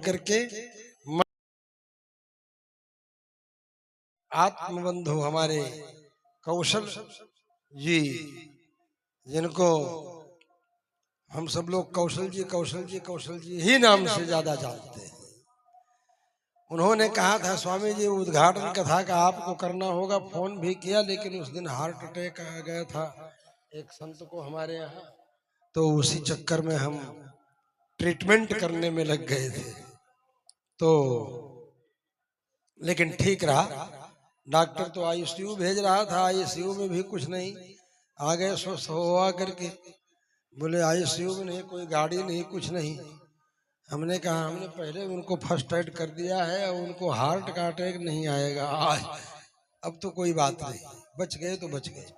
करके आत्मबंधु हमारे कौशल जी, जिनको हम सब लोग कौशल जी कौशल जी कौशल जी ही नाम से ज्यादा जानते हैं, उन्होंने कहा था स्वामी जी उद्घाटन कथा का आपको करना होगा। फोन भी किया, लेकिन उस दिन हार्ट अटैक आ गया था एक संत को हमारे यहाँ, तो उसी चक्कर में हम ट्रीटमेंट करने में लग गए थे। तो लेकिन ठीक रहा, डॉक्टर तो आईसीयू भेज रहा था, आईसीयू में भी कुछ नहीं, आ गए स्वस्थ हुआ करके। बोले आईसीयू में नहीं, कोई गाड़ी नहीं, कुछ नहीं। हमने कहा हमने पहले उनको फर्स्ट एड कर दिया है और उनको हार्ट का अटैक नहीं आएगा आज, अब तो कोई बात नहीं, बच गए तो बच गए,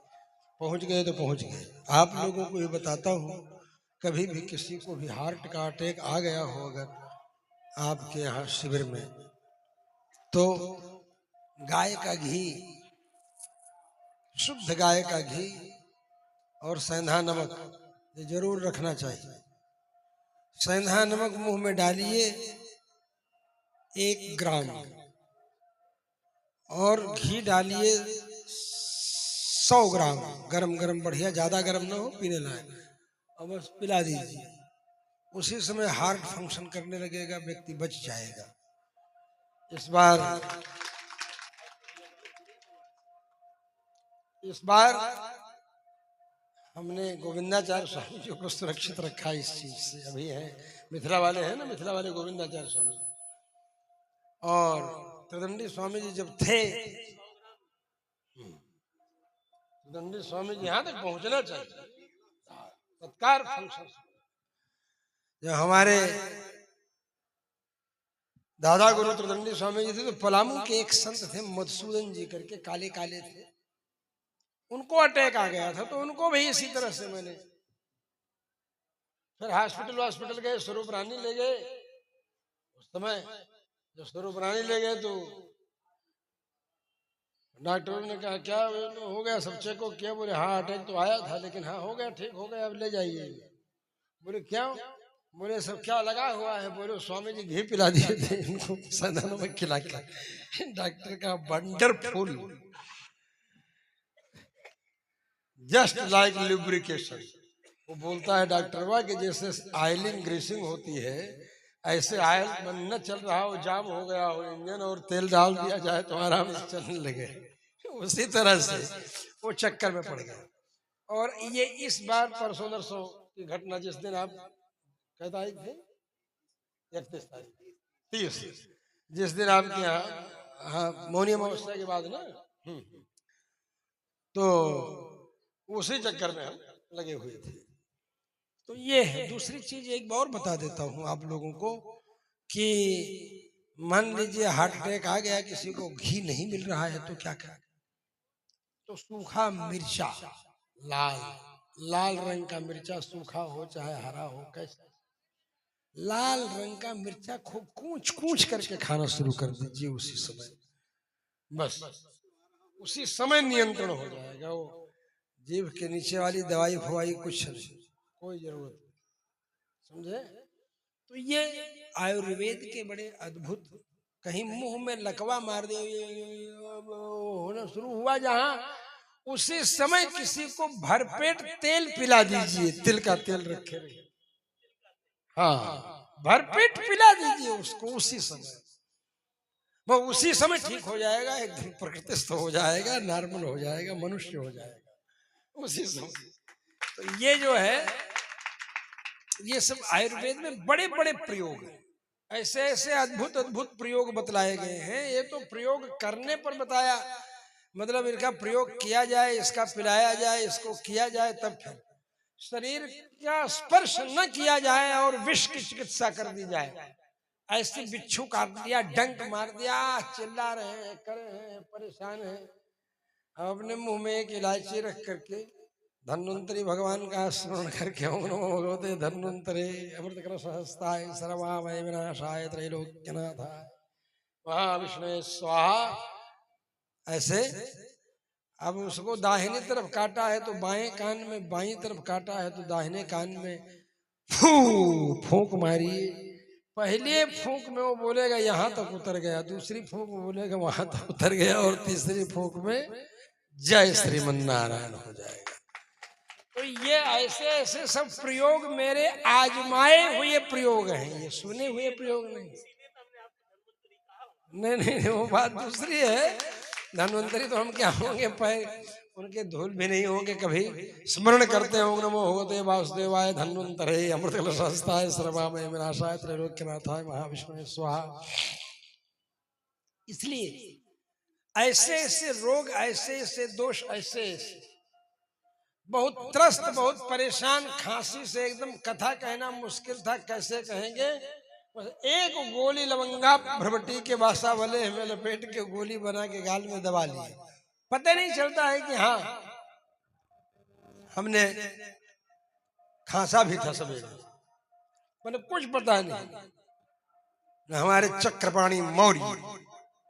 पहुंच गए तो पहुंच गए। आप लोगों को ये बताता हूँ, कभी भी किसी को भी हार्ट का अटैक आ गया हो अगर आपके यहाँ शिविर में, तो गाय का घी, शुद्ध गाय का घी और सेंधा नमक ये जरूर रखना चाहिए। सेंधा नमक मुंह में डालिए 1 ग्राम और घी डालिए 100 ग्राम, गरम गरम बढ़िया, ज्यादा गरम ना हो, पीने लायक, और बस पिला दीजिए। उसी समय हार्ट फंक्शन करने लगेगा, व्यक्ति बच जाएगा। इस बार हमने गोविंदाचार्य स्वामी जी को सुरक्षित रखा इस चीज से। अभी है मिथिला वाले हैं ना, मिथिला वाले गोविंदाचार्य स्वामी जी, और त्रिदंडी स्वामी जी जब थे, त्रिदंडी स्वामी जी यहाँ तक पहुंचना चाहिए, तत्काल फंक्शन। जब हमारे दादा गुरु त्रिदंडी स्वामी जी थे, तो पलामू के एक संत थे मधुसूदन जी करके, काले काले थे, उनको अटैक आ गया था, तो उनको भी इसी तरह से मैंने फिर हॉस्पिटल गए, स्वरूप रानी ले गए। उस समय जब स्वरूप रानी ले गए तो डॉक्टरों ने कहा क्या हो गया, सब चेक को किया, बोले हाँ अटैक तो आया था, लेकिन हाँ हो गया, ठीक हो गया, अब ले जाइए। बोले क्यों? बोले सब क्या लगा हुआ है? बोले स्वामी जी घी पिला दिए थे इनको, सदनों में खिला खिला। डॉक्टर का वंडरफुल, जस्ट लाइक लुब्रिकेशन। वो बोलता है डॉक्टर वाह कि जैसे ऑयलिंग ग्रीसिंग होती है, ऐसे ऑयल न चल रहा हो, जाम हो गया हो इंजन, और तेल डाल दिया जाए तो आराम से चलने लगे, उसी तरह से वो चक्कर में पड़ गया। और ये इस बार परसों नरसों की घटना, जिस दिन आप क्या तारीख थे, 31 तारीख, 30, जिस दिन आपके यहाँ हाँ मौनी अमावस्या के बाद ना, तो उसी चक्कर में हम लगे हुए थे। तो ये है। दूसरी चीज एक और बता देता हूँ आप लोगों को कि मान लीजिए हार्ट अटैक आ गया, किसी को घी नहीं मिल रहा है तो क्या करें? तो सूखा मिर्चा, लाल लाल रंग का मिर्चा, सूखा हो चाहे हरा हो, कैसा, लाल रंग का मिर्चा खूब कूच कूच करके खाना शुरू कर दीजिए उसी समय, बस उसी समय नियंत्रण हो जाएगा। वो जीभ के नीचे वाली दवाई फवाई कुछ नहीं, कोई जरूरत नहीं, समझे? तो ये आयुर्वेद के बड़े अद्भुत, कहीं मुंह में लकवा मार दे होना शुरू हुआ जहां, उसी समय किसी को भरपेट तेल पिला दीजिए, तिल का तेल रखे रहिए, हाँ भरपेट पिला दीजिए उसको उसी समय, वो उसी समय ठीक हो जाएगा, एकदम प्रकृतिस्थ हो जाएगा, नॉर्मल हो जाएगा, मनुष्य हो जाएगा उसी समय। तो ये जो है, ये सब आयुर्वेद में बड़े बड़े प्रयोग हैं, ऐसे ऐसे अद्भुत अद्भुत प्रयोग बतलाए गए हैं। ये तो प्रयोग करने पर बताया, मतलब इनका प्रयोग किया जाए, इसका पिलाया जाए, इसको किया जाए, तब फिर शरीर का स्पर्श न किया जाए और विष की चिकित्सा कर दी जाए। ऐसे बिच्छू काट दिया, डंक मार दिया, चिल्ला रहे हैं, कर रहे हैं, परेशान हैं, हम अपने मुंह में एक इलायची रख करके धन्वंतरी भगवान का स्मरण करके ओम नमो भगवते धन्वंतरे अमृतकर सहस्ताय सर्वामय विनाशाय त्रैलोक्यनाथाय महाविष्णु स्वाहा। ऐसे अब उसको दाहिनी तरफ काटा है तो बाएं कान में, बाईं तरफ काटा है तो दाहिने कान में फूंक मारिए, पहले फूंक में वो बोलेगा यहाँ तक उतर गया, दूसरी फूंक में बोलेगा वहां तक उतर गया, और तीसरी फूंक में जय श्रीमन नारायण हो जाएगा। तो ये ऐसे ऐसे सब प्रयोग मेरे आजमाए हुए प्रयोग हैं, ये सुने हुए प्रयोग नहीं। नहीं, वो बात दूसरी है। धन्वंतरी तो हम क्या होंगे, पैर उनके धूल भी नहीं होंगे, कभी स्मरण करते होंगे नमो भगवते वासुदेवाय धन्वंतरे अमृत कलशहस्ताय सर्वामय विनाशाय त्रैलोक्यनाथाय महाविष्णुवे स्वाहा। इसलिए ऐसे ऐसे रोग, ऐसे ऐसे दोष, ऐसे ऐसे बहुत त्रस्त, बहुत परेशान, खांसी से एकदम कथा कहना मुश्किल था, कैसे कहेंगे। बस एक गोली लवंगा भ्रवटी के बासा वाले हमें लपेट के गोली बना के गाल में दबा ली, पता नहीं चलता है कि हाँ हमने खांसा भी था सवेरे, मतलब कुछ पता नहीं। हमारे चक्रपाणी मौर्य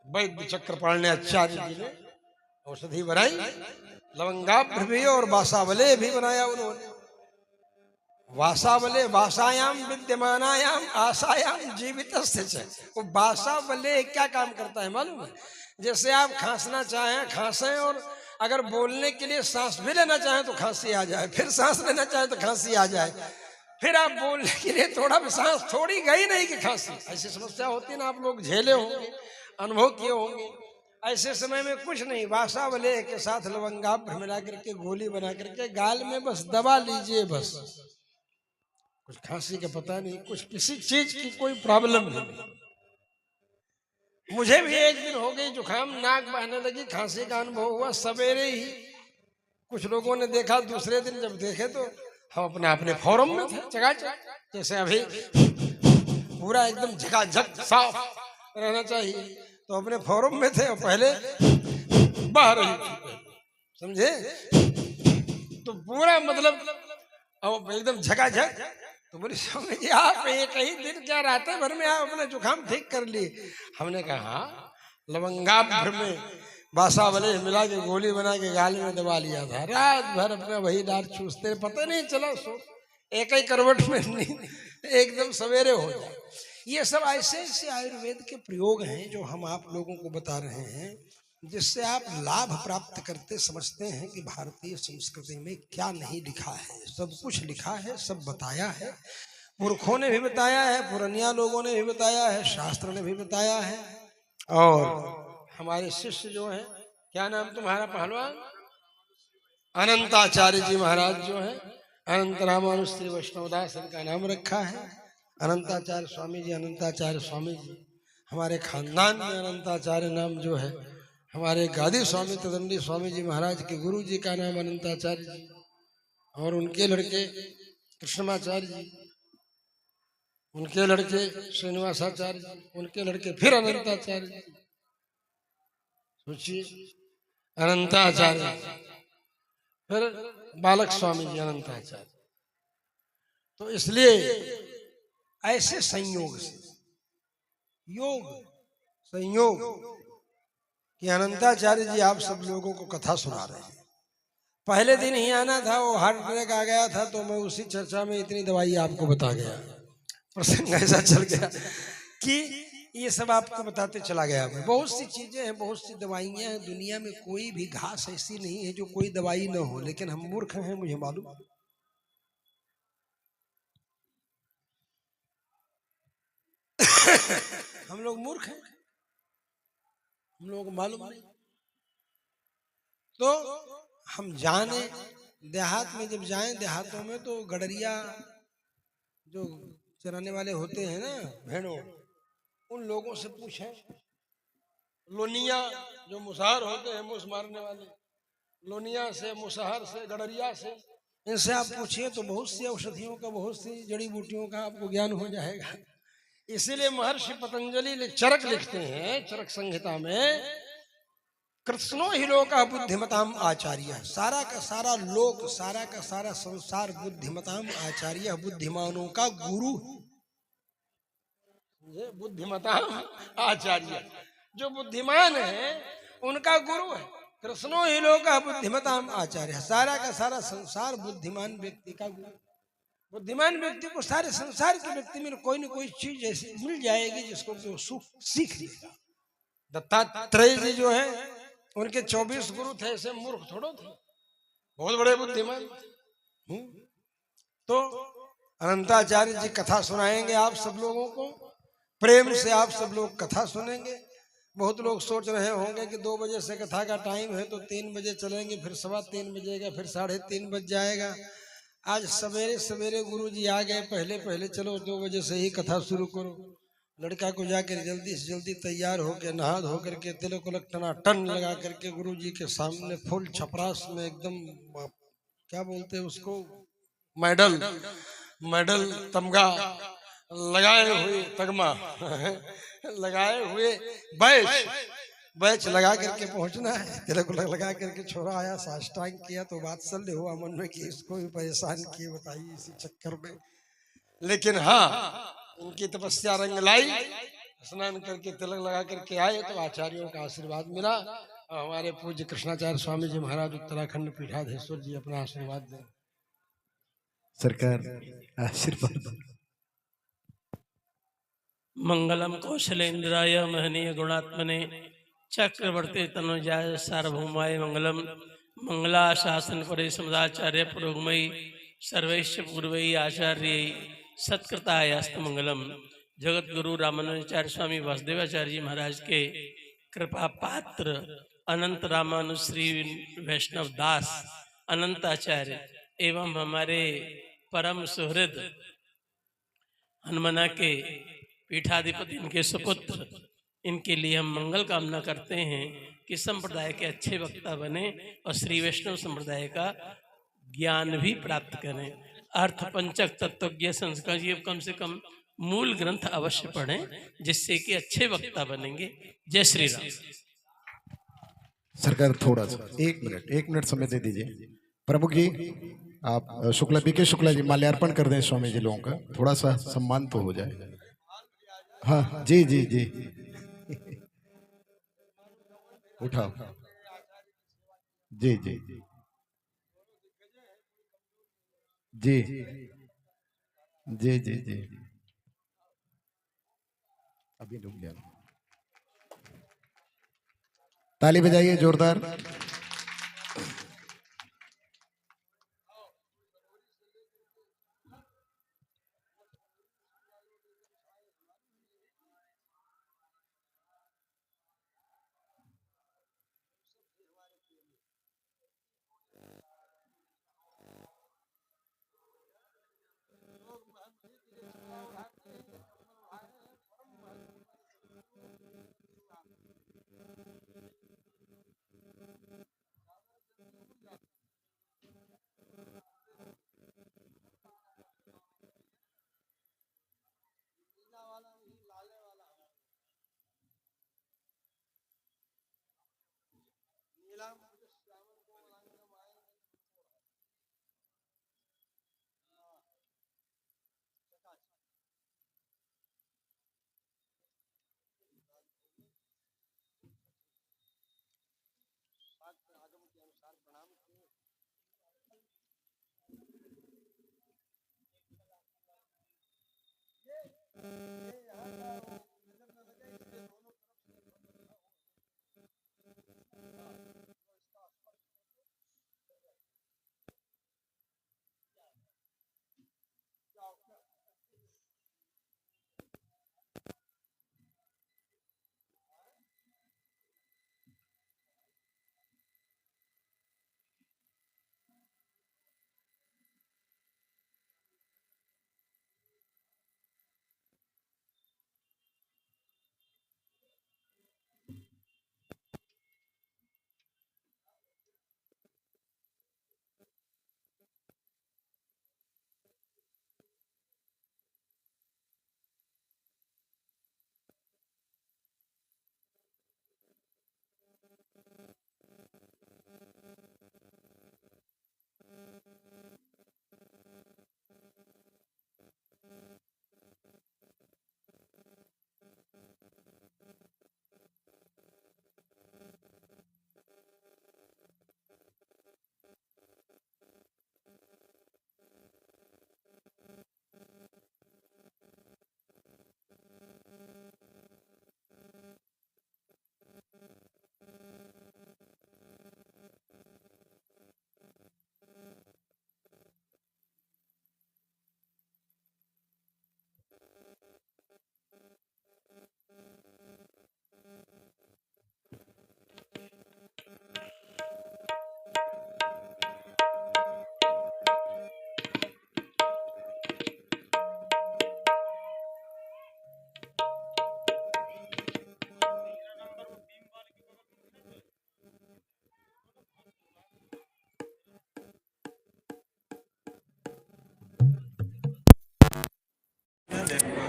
वैद्य चक्रपाणी आचार्य जी ने औषधि बनाई, लवंगाभ्र भी और बासावले भी बनाया उन्होंने। वासावले वासायाम विद्यमानायाम आशायाम जीवितस्य। वो बासावले क्या काम करता है मालूम है? जैसे आप खांसना चाहें खांसें, और अगर बोलने के लिए सांस भी लेना चाहें तो खांसी आ जाए, फिर सांस लेना चाहें तो खांसी आ जाए, फिर आप बोलने के लिए थोड़ा भी सांस थोड़ी गई नहीं कि खांसी। ऐसी समस्या होती ना, आप लोग झेले होंगे, अनुभव किए होंगे। ऐसे समय में कुछ नहीं, वासावले के साथ लवंगाभ्र मिला करके गोली बना करके गाल में बस दबा लीजिए, बस कुछ खांसी का पता नहीं, कुछ किसी चीज की कोई प्रॉब्लम नहीं। मुझे भी एक दिन हो गई जुकाम, नाक बहने लगी, खांसी का अनुभव हुआ सवेरे ही। कुछ लोगों ने देखा, दूसरे दिन जब देखे तो हम अपने अपने फोरम में थे चकाचक, जैसे अभी पूरा एकदम झकाझक साफ रहना चाहिए, तो अपने फोरम में थे और पहले बाहर ही, समझे? तो पूरा मतलब अब एकदम झकाझक। तो बोले स्वामी जी आप एक ही दिन क्या रात भर में आप अपना जुकाम ठीक कर लिए? हमने कहा लवंगाभ्र में बासावले मिला के गोली बना के गाल में दबा लिया था, रात भर अपना वही दांत चूसते, पता नहीं चला, सो एक ही करवट में नींद एकदम सवेरे हो जाए। ये सब ऐसे ऐसे आयुर्वेद के प्रयोग हैं जो हम आप लोगों को बता रहे हैं, जिससे आप लाभ प्राप्त करते समझते हैं कि भारतीय संस्कृति में क्या नहीं लिखा है। सब कुछ लिखा है, सब बताया है, पुरखों ने भी बताया है, पुरनिया लोगों ने भी बताया है, शास्त्र ने भी बताया है। और हमारे शिष्य जो हैं, क्या नाम तुम्हारा पहलवान? अनंताचार्य जी महाराज जो हैं, अनंत रामानुज श्री वैष्णवदास इनका नाम रखा है। अनंताचार्य स्वामी जी, अनंताचार्य स्वामी जी, हमारे खानदान में अनंताचार्य नाम जो है, हमारे गादी स्वामी तदंडी स्वामी जी महाराज के गुरु जी का नाम अनंताचार्य जी, और उनके लड़के कृष्णमाचार्य जी, उनके लड़के श्रीनिवासाचार्य जी, उनके लड़के फिर अनंताचार्य जी। सोचिए, अनंताचार्य, फिर बालक स्वामी जी अनंताचार्य। तो इसलिए ऐसे संयोग से, योग संयोग कि अनंताचार्य जी आप सब लोगों को कथा सुना रहे हैं। पहले दिन ही आना था, वो हार्ट अटैक आ गया था, तो मैं उसी चर्चा में इतनी दवाई आपको बता गया। प्रसंग ऐसा चल गया कि ये सब आपको बताते चला गया। बहुत सी चीजें हैं, बहुत सी दवाइयां हैं, दुनिया में कोई भी घास ऐसी नहीं है जो कोई दवाई ना हो, लेकिन हम मूर्ख हैं, मुझे मालूम। हम लोग मूर्ख हैं, हम लोगों को मालूम नहीं। तो हम जाने, देहात में जब जाएं, देहातों में तो गडरिया जो चराने वाले होते हैं ना, भेड़ों, उन लोगों से पूछें। लोनिया जो मुसहर होते हैं, मुस मारने वाले, लोनिया से, मुसहर से, गडरिया से, इनसे आप पूछिए तो बहुत सी औषधियों का, बहुत सी जड़ी बूटियों का आपको ज्ञान हो जाएगा। इसीलिए महर्षि पतंजलि चरक लिखते हैं, चरक संहिता में, कृष्णो ही लोका बुद्धिमताम आचार्य। सारा का सारा लोक, सारा का सारा संसार बुद्धिमताम आचार्य, बुद्धिमानों का गुरु। बुद्धिमताम आचार्य, जो बुद्धिमान है उनका गुरु है। कृष्णो ही लोका बुद्धिमताम आचार्य, सारा का सारा संसार बुद्धिमान व्यक्ति का गुरु। बुद्धिमान व्यक्ति को सारे संसार के व्यक्ति में कोई न कोई चीज ऐसी मिल जाएगी जिसको वो सीख लेगा। दत्तात्रेय जी जो है उनके 24 गुरु थे, ऐसे मूर्ख थोड़ो थे, बहुत बड़े बुद्धिमान। तो अनंताचार्य जी कथा सुनाएंगे आप सब लोगों को, प्रेम से आप सब लोग कथा सुनेंगे। बहुत लोग सोच रहे होंगे कि 2 बजे से कथा का टाइम है तो 3 बजे चलेंगे, फिर 3:15 बजेगा, फिर 3:30 बज जाएगा। आज सवेरे सवेरे गुरु जी आ गए, पहले पहले चलो 2 बजे से ही कथा शुरू करो। लड़का को जाकर जल्दी से जल्दी तैयार होकर नहा धो करके तिलक उलक टनाटन लगा करके गुरु जी के सामने फुल छपरास में एकदम क्या बोलते हैं उसको, मेडल मेडल तमगा लगाए हुए, तगमा लगाए हुए बैच लगा करके पहुंचना है। तिलक लगा करके छोरा आया, साष्टांग किया तो वात्सल्य हुआ मन में कि इसको भी परेशान किए बताइए इसी चक्कर में। लेकिन हाँ, उनकी तपस्या रंग लाई, स्नान करके तिलक लगा करके आए तो आचार्यों का आशीर्वाद मिला। और हमारे पूज्य कृष्णाचार्य स्वामी जी महाराज उत्तराखंड पीठाधीश्वर जी अपना आशीर्वाद दें। सरकार आशीर्वाद। मंगलम कौशलेन्द्राय महनीय गुणात्मने चक्रवर्ती तनुजाय सार्वभौमाय मंगलम। मंगलाशासन परे सदाचार्य पुरोगमयी सर्वैश्च पूर्वै आचार्य सत्कृतायास्त मंगलम। जगत गुरु रामानुजाचार्य स्वामी वासुदेवाचार्य जी महाराज के कृपा पात्र अनंत रामानुश्री वैष्णव दास अनंताचार्य एवं हमारे परम सुहृद हनुमना के पीठाधिपति इनके सुपुत्र, इनके लिए हम मंगल कामना करते हैं कि संप्रदाय के अच्छे वक्ता बने और श्री वैष्णव संप्रदाय का ज्ञान भी प्राप्त करें। अर्थ पंचक तत्वज्ञ संस्कार ये कम से कम मूल ग्रंथ अवश्य पढ़ें, जिससे कि अच्छे वक्ता बनेंगे। जय श्री राम। सरकार थोड़ा सा 1 मिनट समय दे दीजिए। प्रमुख जी आप शुक्ला बीके शुक्ला जी माल्यार्पण कर दें स्वामी जी लोगों का, थोड़ा सा सम्मान तो हो जाए। हाँ जी जी जी उठाओ जी जी जी जी जी जी अभी रुक गया, ताली बजाइए जोरदार।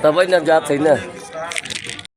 तब न जात है ना